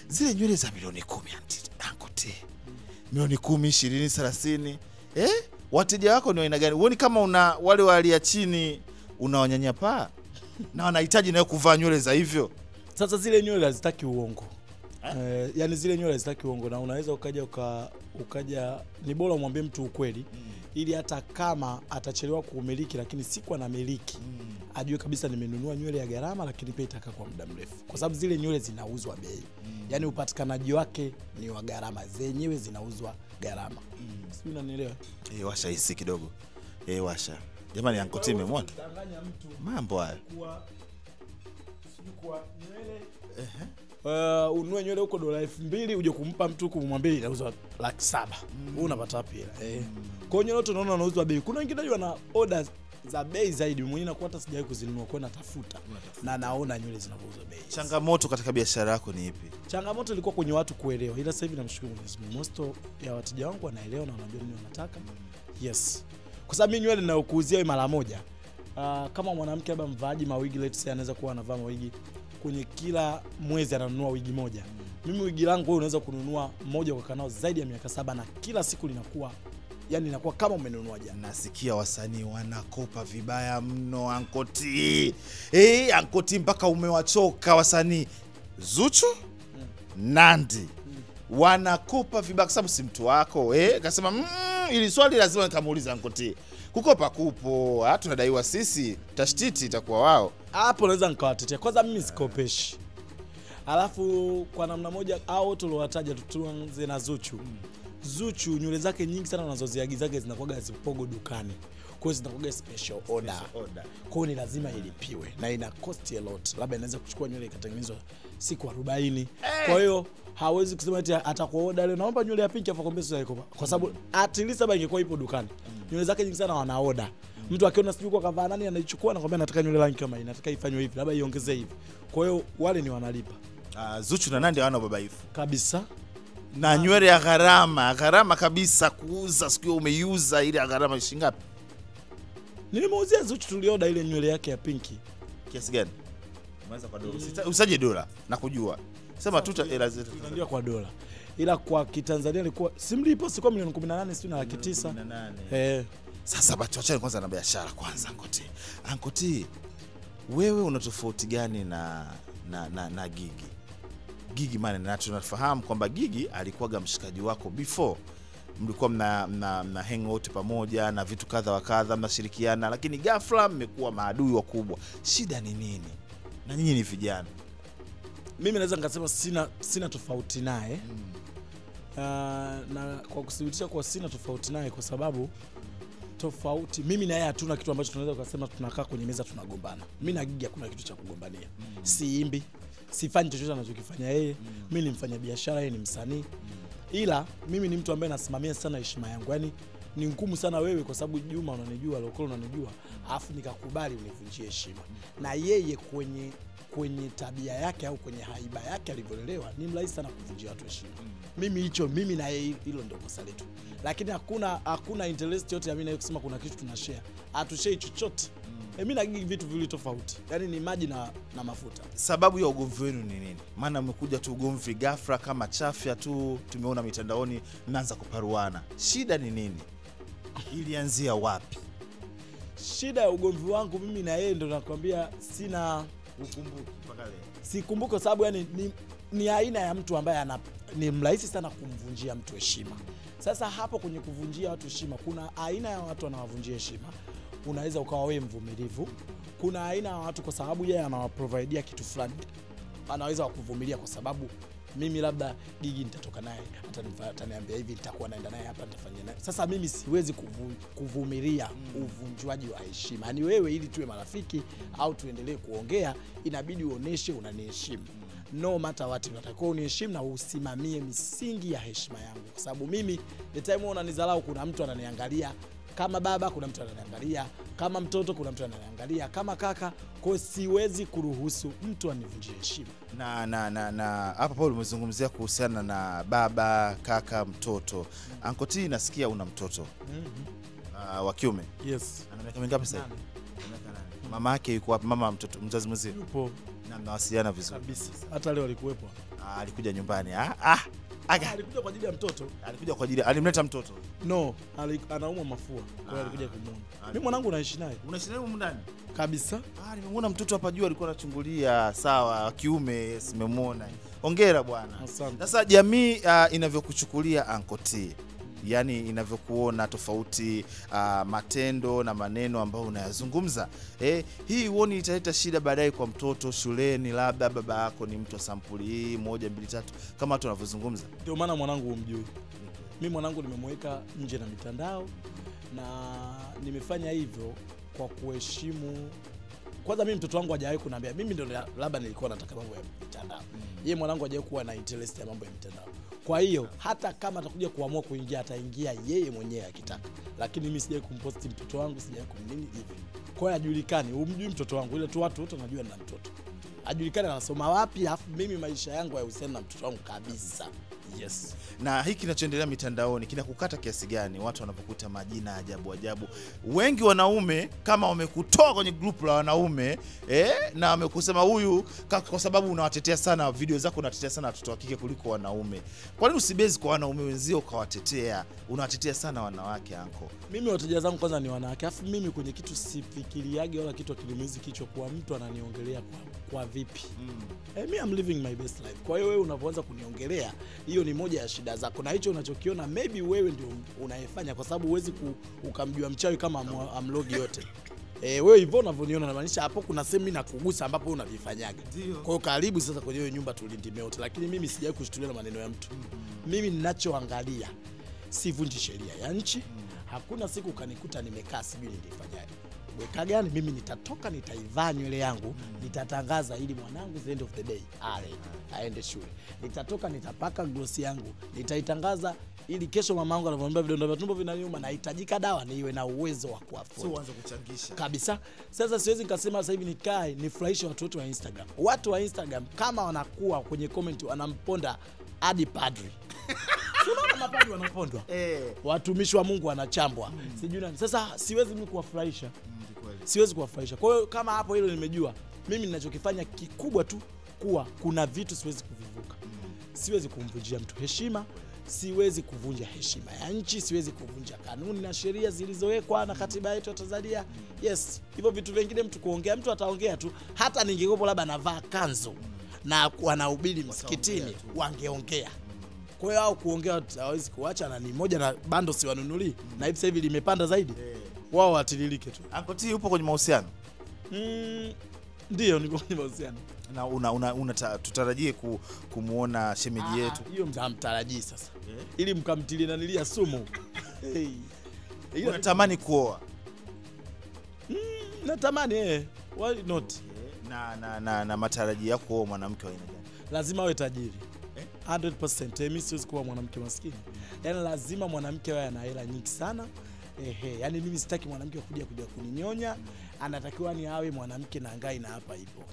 Zile nywele za milioni 10 Ankote. Milioni 10, 20, 30. Wateja wako ni aina gani? Uone kama una wale walia chini unawanyanyapaa na wanahitaji nayo kuvaa nywele za hivyo. Sasa zile nywele hazitaki uongo. Yani zile nywele hazitaki uongo, na unaweza ukaja ni bora umwambie mtu ukweli ili hata kama atachelewa kuumiliki, lakini siku anamiliki ajue kabisa nimenunua nywele ya gharama, lakini pia itakaa kwa muda mrefu, kwa sababu zile nywele zinauzwa bei. Yani upatikanaji wake ni wa gharama, zenyewe zinauzwa gharama. Sio, unanielewa? Washa hisi kidogo. Washa. Jamani Ankote umemwona? Mambo haya. Kwa nywele ununue nywele huko $2,000 uje kumpa mtu kumwambia inauzwa $700,000. Wewe unapata wapi hela? Kwa hiyo nyote unaona unauzwa bei. Kuna wengine wana orders za bei zaidi, mwenyewe na hata sijawahi kuzinunua, kwa natafuta na naona nywele zinauzwa bei. Changamoto katika biashara yako ni ipi? Changamoto ilikuwa kwenye watu kuelewa, ila sasa hivi namshukuru Mwenyezi Mungu, most ya wateja wangu wanaelewa na wanajua nini wanataka. Yes. Kwa sababu mimi nywele ninayokuuzia wewe mara moja, kama mwanamke labda mvaaji mawigi, let's say anaweza kuwa anavaa mawigi kwenye kila mwezi ananunua wigi moja. Mimi wigi langu wewe unaweza kununua moja kwa kanao zaidi ya miaka 7 na kila siku linakuwa, yani inakuwa kama umenunua jana. Nasikia wasanii wanakopa vibaya mno Ankote. Ankote mpaka umewachoka wasanii. Zuchu, Nandi wanakopa vibaya kwa sababu si mtu wako. Akasema ili swali lazima nikamuuliza Ankote. Kukopa kupo, tunadaiwa sisi, tashtiti itakuwa wao. Hapo naweza nikawatetea. Kwanza mimi sikopeshi. Alafu kwa namna moja au tuliowataja tuanze na Zuchu. Zuchu nywele zake nyingi sana unazoziagizaga zinakuwa zipogo dukani. Kwa hiyo zinakuwa special order. Kwa hiyo ni lazima ilipiwe na ina cost a lot. Labda inaweza kuchukua nywele ikatengenezwa siku 40. Kwa hiyo hawezi kusema eti atakuwa order leo naomba nywele ya pinki afakwambia sio ikopa. Kwa sababu at least labda ingekuwa ipo dukani. Nywele zake nyingi sana wana order. Mtu akiona sijui kwa kavaa nani anaichukua na kwambia nataka nywele rangi kama hii, nataka ifanywe hivi, labda iongezee hivi. Kwa hiyo wale ni wanalipa. Zuchu na Nandi hawana babaifu kabisa. Na nywele ya gharama kabisa kuuza, siku umeiuza ile gharama shilingi ngapi? Nilimuuzia Zuchu tulioda ile nywele yake ya pinki. Kiasi gani? Umeanza kwa dola. Usaje dola na kujua. Sema tu hela zetu. Ndio kwa dola. Ila kwa Kitanzania ilikuwa simlipo sikuwa milioni 18 sio na $900,000. Sasa tuachane kwanza na biashara kwanza Ankote. Wewe una tofauti gani na Gigi? Gigi maana na tunafahamu kwamba Gigi alikuwaga mshikaji wako before. Mlikuwa mna hang out pamoja na vitu kadha wa kadha, mnashirikiana, lakini ghafla mmekuwa maadui wakubwa. Shida ni nini? Na nyinyi ni vijana. Mimi naweza nikasema sina tofauti naye. Na kwa kudhibitisha kwa sina tofauti naye kwa sababu tofauti mimi na yeye hatuna kitu ambacho tunaweza kusema tunakaa kwenye meza tunagombana. Mimi na Gigi hakuna kitu cha kugombania. Siimbi, sifanyi chochote anachokifanya yeye. Mimi ni mfanya biashara, yeye ni msanii. Ila mimi ni mtu ambaye nasimamia sana heshima yangu. Yaani ni ngumu sana wewe kwa sababu Juma unanijua, Lokolo unanijua, afu nikakubali univunjie heshima. Na yeye kwenye tabia yake au kwenye haiba yake alivyolelewa ni mrahisi sana kuvunjia watu heshima. Mimi na yeye hilo ndio kosa letu. Lakini hakuna interest yote ya mimi na yeye kusema kuna kitu tunashare. Hatushare chochote. Mimi na Gigi vitu vile tofauti. Yaani ni maji na mafuta. Sababu ya ugomvi wenu ni nini? Maana mmekuja tu ugomvi ghafla kama chafya tu, tumeona mitandaoni mnaanza kuparuana. Shida ni nini? Ilianzia wapi? Shida ya ugomvi wangu mimi na yeye ndio nakwambia sina ukumbuki mpaka leo. Sikumbuki kwa sababu yani ni aina ya mtu ambaye ni mrahisi sana kumvunjia mtu heshima. Sasa hapo kwenye kuvunjia watu heshima kuna aina ya watu wanawavunjia heshima. Unaweza ukawa wewe mvumilivu. Kuna aina ya watu kwa sababu yeye anawaprovidea kitu fulani, anaweza kuvumilia kwa sababu mimi labda Gigi nitatoka naye ataniambia hivi, nitakuwa naenda naye hapa, nitafanya naye. Sasa mimi siwezi kuvumilia uvunjwaji wa heshima. Yaani wewe ili tuwe marafiki au tuendelee kuongea inabidi uoneshe unaniheshimu. No matter what, unatakiwa uniheshimu na usimamie misingi ya heshima yangu. Kwa sababu mimi the time unanidharau kuna mtu ananiangalia kama baba, kuna mtu ananiangalia kama mtoto, kuna mtu ananiangalia kama kaka. Kwa siwezi kuruhusu mtu anivunjie heshima. Na hapa Paul umezungumzia kuhusiana na baba, kaka, mtoto. Ankote nasikia una mtoto. Wa kiume. Yes. Ana miaka mingapi sasa? Miaka 8. Mama yake yuko wapi? Mama mtoto mzazi mzee. Yupo. Na mnawasiliana vizuri kabisa. Hata leo alikuwepo. Alikuja nyumbani. Alikuja kwa ajili ya mtoto. Alikuja kwa ajili, alimleta mtoto. No, anaumwa mafua. Kwa hiyo alikuja kumuona. Mimi mwanangu naishi naye. Unaishi naye huko ndani? Kabisa. Nimemuona mtoto hapa juu alikuwa anachungulia. Sawa, kiume simemuona. Hongera bwana. Sasa jamii inavyokuchukulia Uncle T, yani inavyokuona tofauti, matendo na maneno ambayo unayazungumza, hii huoni italeta shida baadaye kwa mtoto shuleni, labda baba yako ni mtu wa sampuli hii 1 2 3 kama watu wanavyozungumza? Ndio maana mwanangu umjui. Mimi mwanangu nimemweka nje na mitandao, na nimefanya hivyo kwa kuheshimu. Kwanza mimi mtoto wangu hajawahi kuniambia mimi ndio labda nilikuwa nataka mambo ya mitandao. Yeye mwanangu hajawahi kuwa na interest ya mambo ya mitandao. Kwa hiyo hata kama atakuja kuamua kuingia, ataingia yeye mwenyewe akitaka. Lakini mimi sijawahi kumposti mtoto wangu, sijawahi kumnini hivi. Kwa hiyo hajulikani, umjui mtoto wangu, ile tu watu wote wanajua nina mtoto. Hajulikani anasoma wapi, alafu mimi maisha yangu hayahusiani na mtoto wangu kabisa. Yes. Na hiki kinachoendelea mitandaoni kinakukata kiasi gani watu wanapokuta majina ajabu ajabu? Wengi wanaume kama wamekutoa kwenye group la wanaume na wamekusema huyu kwa sababu unawatetea sana, video zako unatetea sana watoto wa kike kuliko wanaume. Kwa nini usibezi kwa wanaume wenzio ukawatetea? Unawatetea sana wanawake anko. Mimi wateja zangu kwanza ni wanawake. Alafu mimi kwenye kitu sifikiriage wala kitu akilimizi kichwa kwa mtu ananiongelea kwa vipi. Mimi I'm living my best life. Kwa hiyo wewe unapoanza kuniongelea, hiyo ni moja ya shida zako, na hicho unachokiona maybe wewe ndio unayefanya, kwa sababu huwezi ukamjua mchawi kama amlogi yote. Wewe hivyo unavyoniona, inamaanisha hapo kuna sehemu mimi nakugusa ambapo unavifanyaga. Kwa hiyo karibu sasa kwenye hiyo nyumba tulindime wote, lakini mimi sijawahi kushtulia na maneno ya mtu. Mimi ninachoangalia sivunji sheria ya nchi. Hakuna siku kanikuta nimekaa sijui nilifanyaje. Weka gani mimi nitatoka, nitaivaa nywele yangu, nitatangaza ili mwanangu the end of the day aende shule. Nitatoka nitapaka gloss yangu, nitaitangaza ili kesho mamangu anapomwambia vidonda vya tumbo vinaniuma na hitajika dawa, niwe na uwezo wa kuafford. Sio uanze kuchangisha. Kabisa. Sasa siwezi nikasema sasa hivi nikae nifurahishe watu wote wa Instagram. Watu wa Instagram kama wanakuwa kwenye comment wanamponda hadi padri. Unaona mapadri wanapondwa. Watumishi wa Mungu wanachambwa. Sijui nani. Sasa siwezi mimi kuwafurahisha. Siwezi kuwafurahisha. Kwa hiyo kama hapo hilo nimejua, mimi ninachokifanya kikubwa tu kuwa kuna vitu siwezi kuvivuka. Siwezi kumvunjia mtu heshima, siwezi kuvunja heshima ya nchi, siwezi kuvunja kanuni na sheria zilizowekwa na katiba yetu ya Tanzania. Yes, hivyo vitu vingine mtu kuongea, mtu ataongea tu. Hata ningekopo labda navaa kanzu na wanahubiri msikitini, wangeongea. Kwa hiyo kuongea hawezi kuacha, na ni moja na bando si wanunuli. Na hivi sasa hivi limepanda zaidi. Wao watililike tu. Uncle T upo kwenye mahusiano? Ndio niko kwenye mahusiano. Na tutarajie kumuona shemeji yetu. Hiyo mtamtarajii sasa. Ili mkamtilie na nilia sumu. Unatamani kuoa? Natamani why not? Na matarajio yako kuoa mwanamke wa aina gani? Lazima awe tajiri. 100%. Mimi siwezi kuwa mwanamke maskini. Yaani lazima mwanamke awe ana hela nyingi sana. Yaani mimi sitaki mwanamke kuja kuninyonya. Anatakiwa ni awe mwanamke na ngai na hapa ipo.